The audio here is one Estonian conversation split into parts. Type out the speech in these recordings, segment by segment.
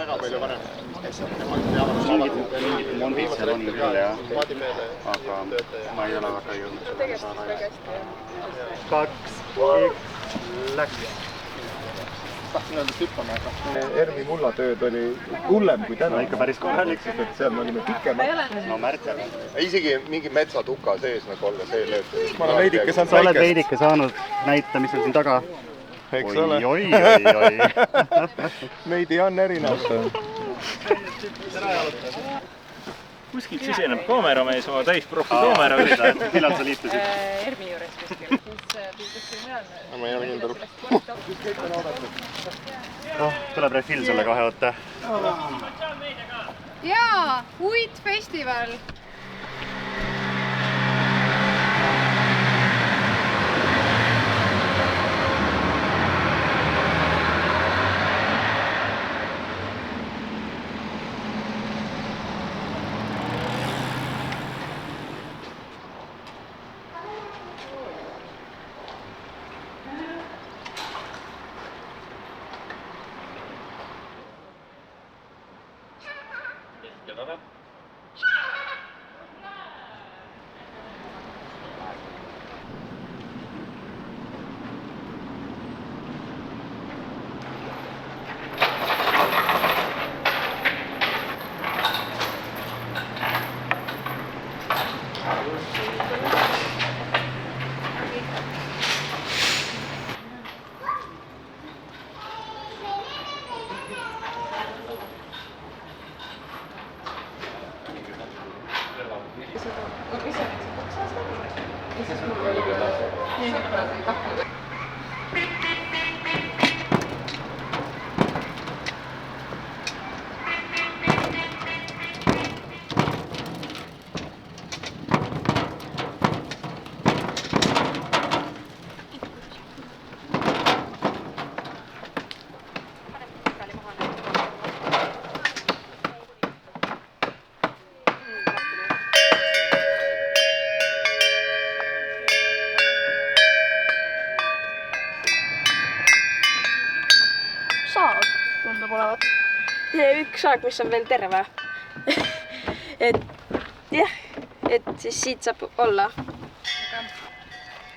väga palju parem. Mingid mondid seal on küll, jah. Aga ma ei ole väga jõudnud seda saada. 2X läks. Tahtsin öelda hüppame, aga Ermi mullatööd oli hullem kui täna. Ikka päris korralik. Seal me olime pikemad. No märtsel. Isegi mingi metsatuka sees nagu olla see lööb. Ma olen veidike saanud sa oled veidike saanud näita, mis on siin taga. Eks ole. Oi. Veidi on erinev. Kuskilt siseneb kaameramees oma täisprofi kaameraga. Millal sa liitusid? Ermi juures kuskil. Ma ei ole kindel. Tuleb refill selle 2 võtta. Jaa, uitfestival. Saag tundub olevat. Üks saag, mis on veel terve. et siis siit saab olla.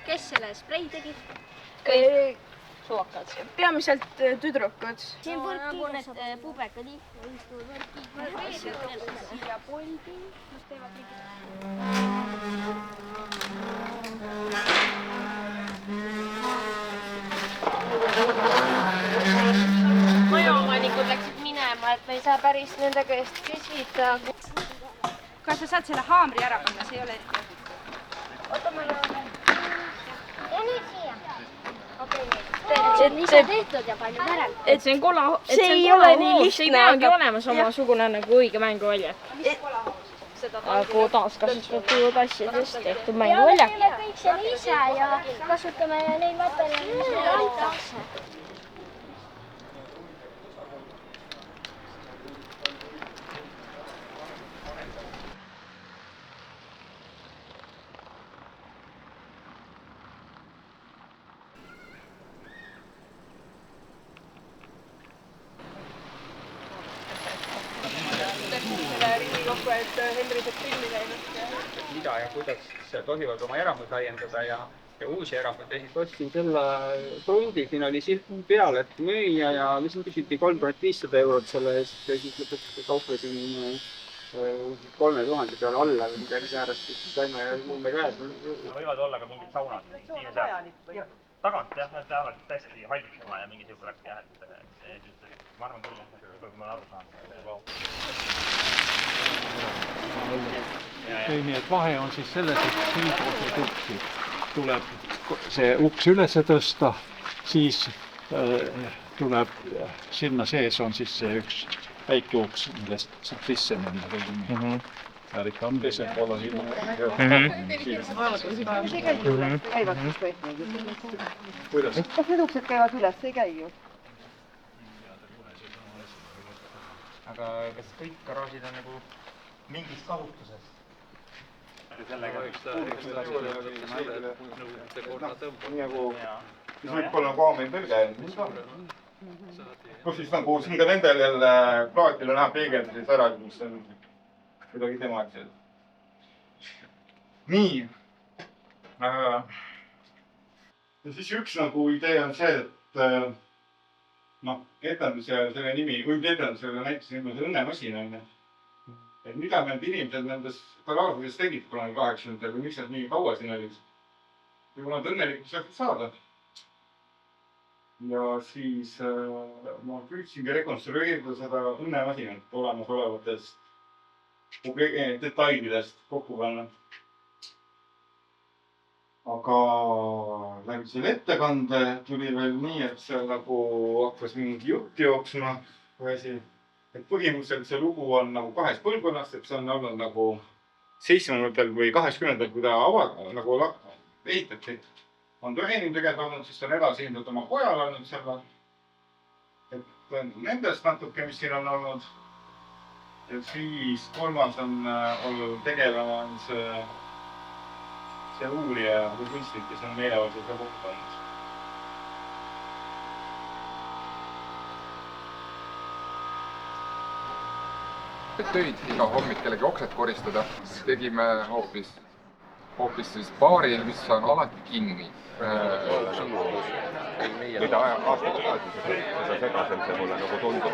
Kes selle sprei tegi? Kõik suvakad. Peamiselt tüdrukud. Siin nagu need pubekad istuvad. Siia poldi. Nad teevad majaomanikud läksid minema, et me ei saa päris nende käest küsida. Kas sa saad selle haamri ära panna? See ei ole eriti. Oota, ma jõuan. Ja nüüd siia. Okei, see on ise tehtud ja palju parem. Et see ei ole nii lihtne. See ei peagi olema samasugune nagu õige mänguväljak. Nagu taaskasutuslikud asjadest tehtud mänguväljak. Me teeme kõik selle ise ja kasutame neid materjale, mis meile antakse. Mida ja kuidas tohivad oma eramuid laiendada ja uusi eramuid. Siis ostsin selle prundi, siin oli silt peal, et müüa ja mis küsiti 3500 eurot selle eest ja siis lõpuks kauplesin 3000 peale alla või midagi säärast, siis saime mummi käes. Võivad olla ka mingid saunad. Tagant jah, nad lähevad täiesti halliksema ja mingi siuke läks jah, et ma arvan küll, kui ma olen aru saanud. Ei, nii et vahe on siis selles, et siinpoolseid uksi tuleb see uks üles tõsta, siis tuleb sinna sees on siis see üks väike uks, millest saab sisse minna või ikka on pisem olla sinna. Käivad siis või? Kuidas? Kas need uksed käivad üles? Ei käi ju. Aga kas kõik garaažid on nagu mingist kasutusest? Nii nagu, siis võib-olla koomil tõlge. kus siis nagu siin ka nendel jälle plaatile näha peegelduses ära, mis on kuidagi temaatilised. Nii. Ja siis üks nagu idee on see, et noh, etenduse selle nimi, või etendusele näiteks niimoodi õnnemasin on. Et mida need inimesed nendes garaažides tegid kunagi 80-ndal või miks nad nii kaua siin olid? Ja kui nad õnnelikult saaksid saada. Ja siis ma püüdsingi rekonstrueerida seda õnnemasinat olemasolevatest detailidest kokku panna. Aga läbi selle ettekande tuli veel nii, et seal nagu hakkas mingi jutt jooksma. Et põhimõtteliselt see lugu on nagu 2 põlvkonnast, et see on olnud nagu 70-ndatel või 80-ndatel, kui ta nagu ehitati. On ta inimtegevus olnud, siis ta on edasi hindanud oma pojal olnud selle. Et nendest natuke, mis siin on olnud. Ja siis kolmas on olnud tegelema see uurija või kunstnik, kes on meelevaldselt ka kokku olnud. Töid iga hommik kellegi oksed koristada. Tegime hoopis siis baari, mis on alati kinni. Mida aasta tagasi seda segasem see mulle nagu tundub.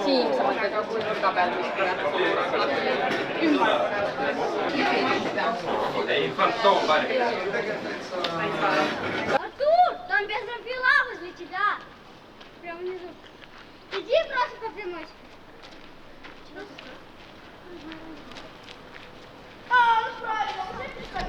Siim, sa mõtled nagu nurga peal Артур, там бензопила возле тебя. Прямо внизу. Иди просто по прямой. Ну правильно, уже пришли.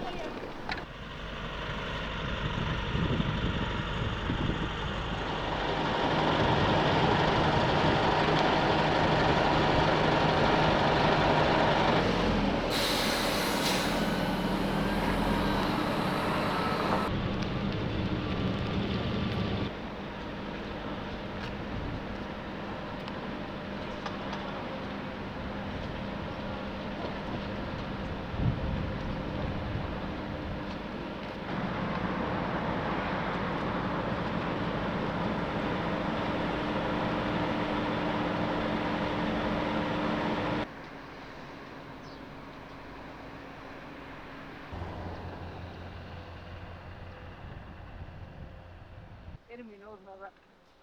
Järgmine osa,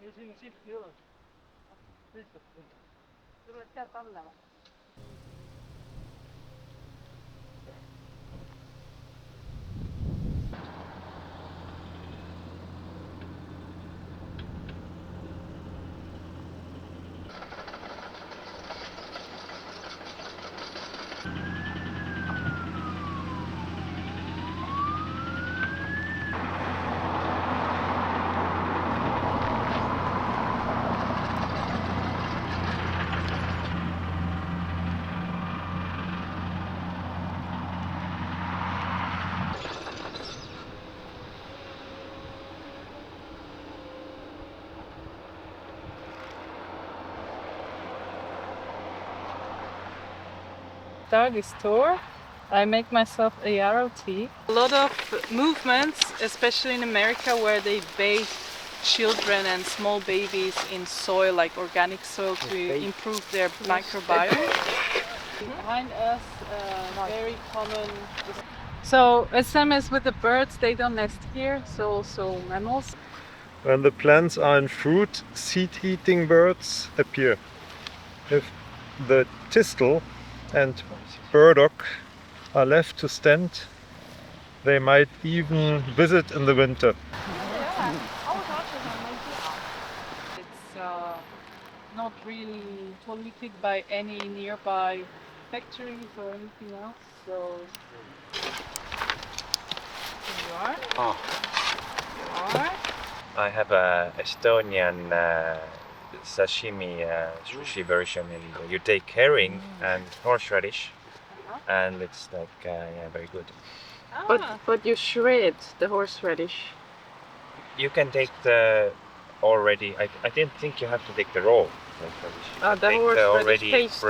meil siin silti ei ole. Lihtsalt. Tuled sealt alla või? Start this tour, I make myself a yarrow tea. A lot of movements, especially in America, where they bathe children and small babies in soil, like organic soil, to improve their microbiome. Behind us, very common. So, as same as with the birds, they don't nest here, so also mammals. When the plants are in fruit, seed-eating birds appear. If the thistle and burdock are left to stand, they might even visit in the winter. It's not really polluted by any nearby factories or anything else, so here you are. Oh. You are. I have a Estonian sashimi sushi version. You take herring and horseradish, and it's like yeah, very good. But you shred the horseradish. You can take the already. I didn't think you have to take the raw horseradish. The horseradish paste.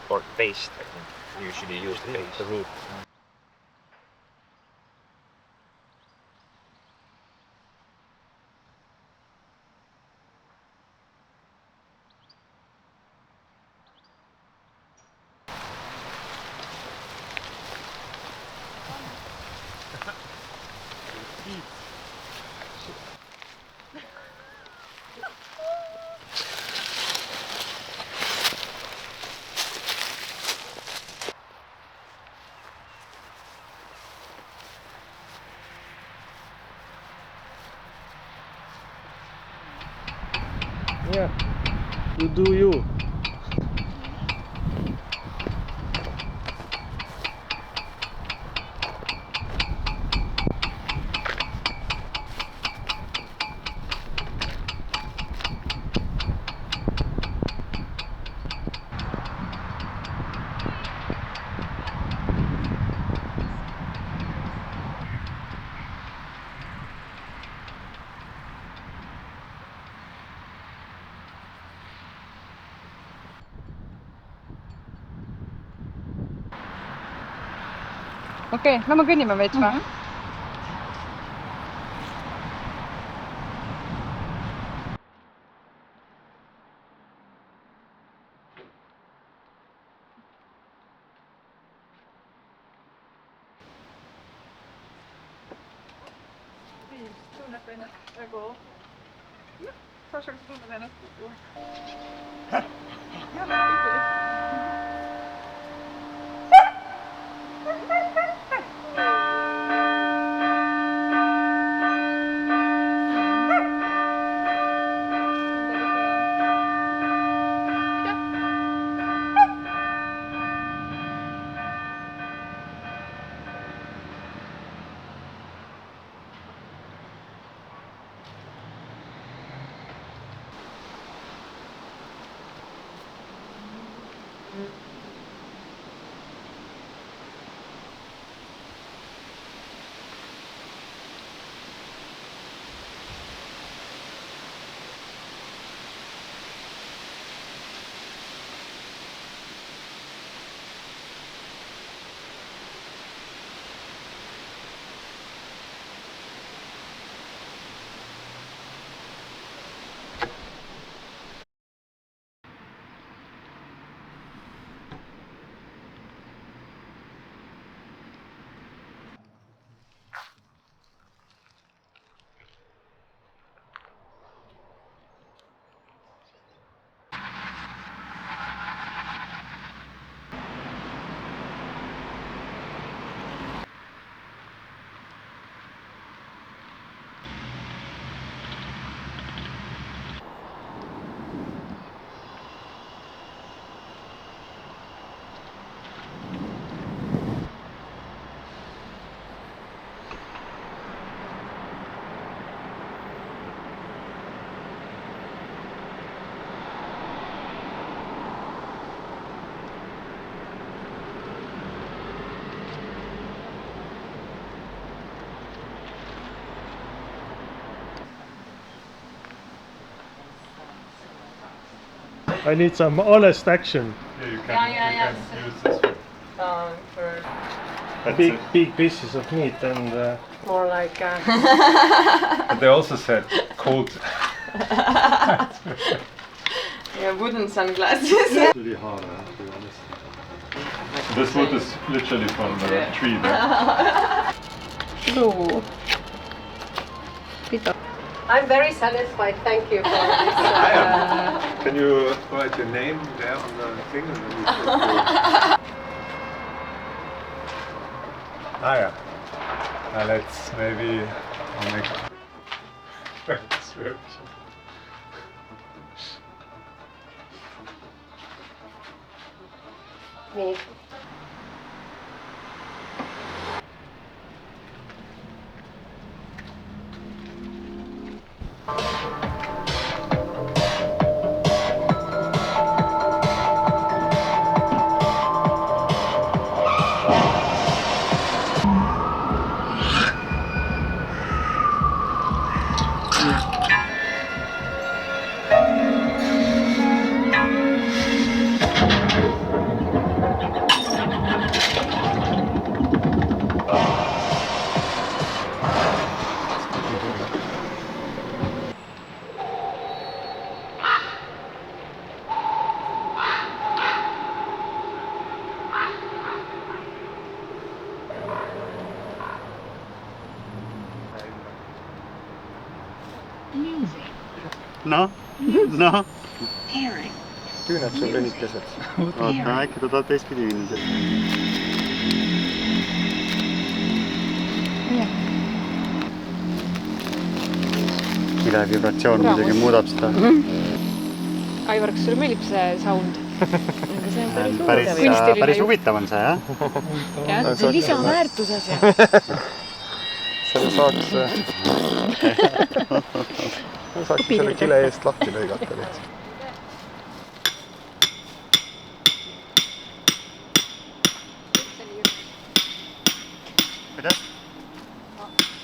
Or paste. I think you usually use the paste. The root. Yeah. You do you. Okei, no me kõnnime veits või? Tunneb ennast nagu... Saša, kas tunneb ennast nagu... I need some honest action. Yeah, you can use this one. For Big pieces of meat and... more like... But they also said cold. Yeah, wooden sunglasses. Really hard, to be honest. This wood is literally from the tree there. Luu. I'm very satisfied, thank you for this. Can you write your name there on the thing? And then yeah. Let's maybe make Me. noh. Küüned sul lünikesed. Oota, äkki ta tahab teistpidi minna. Kile vibratsioon muidugi muudab seda. Aivar, kas sulle meeldib see sound? See on päris huvitav on see, jah? Jah, see on lisaväärtus asja. Selle saaks selle kile eest lahti lõigata lihtsalt. Kuidas?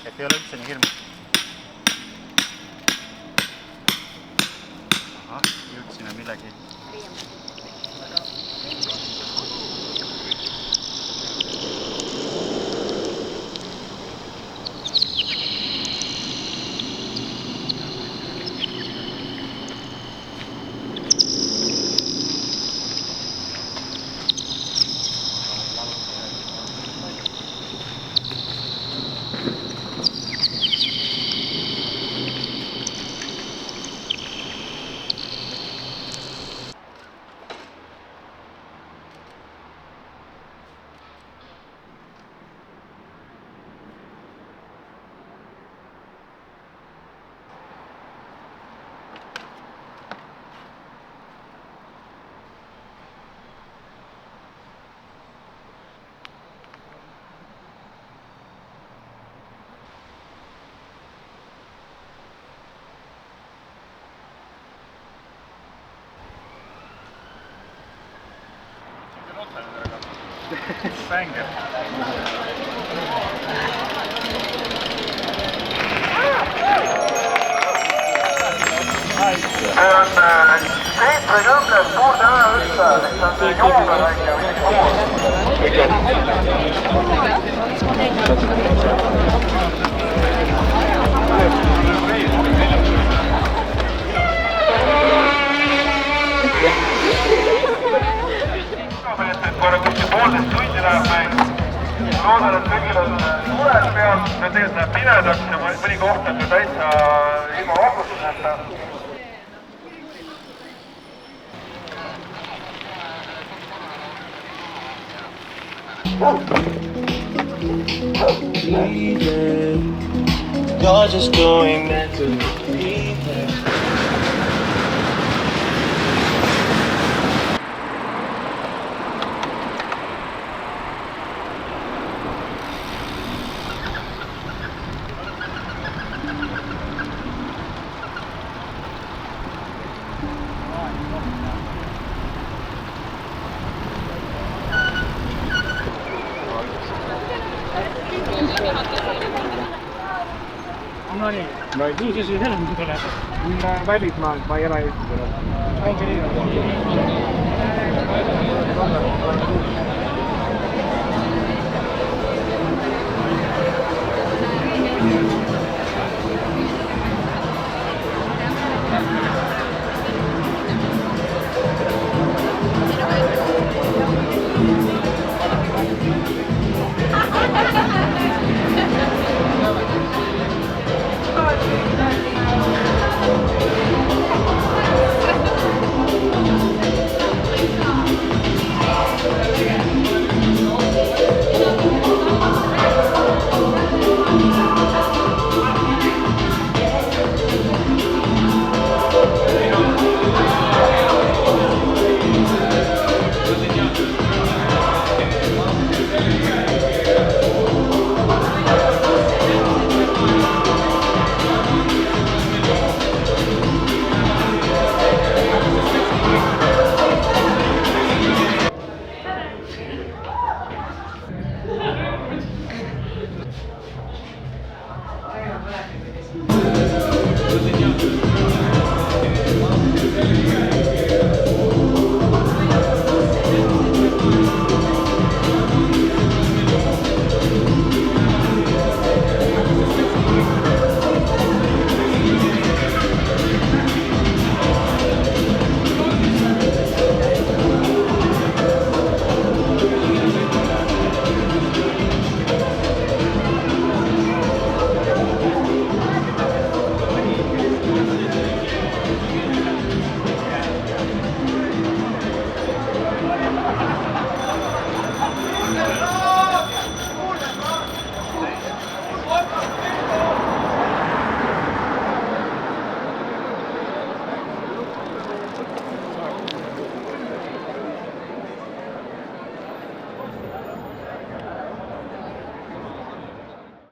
Et ei ole üldse nii hirmus. Ahah, jõudsime millegi. Banger. See on 70 suurde üldse, mis on joogaväike või koos. Poolteist tundi läheb meil. Loodan, et kõigil on suured pead. Tegelikult läheb pimedaks ja mõni koht on täitsa ilma valgustuseta. You're just going back to breathe. No nii siis enam tuleb. Välismaalt ma ei ole üldse. Ongi nii.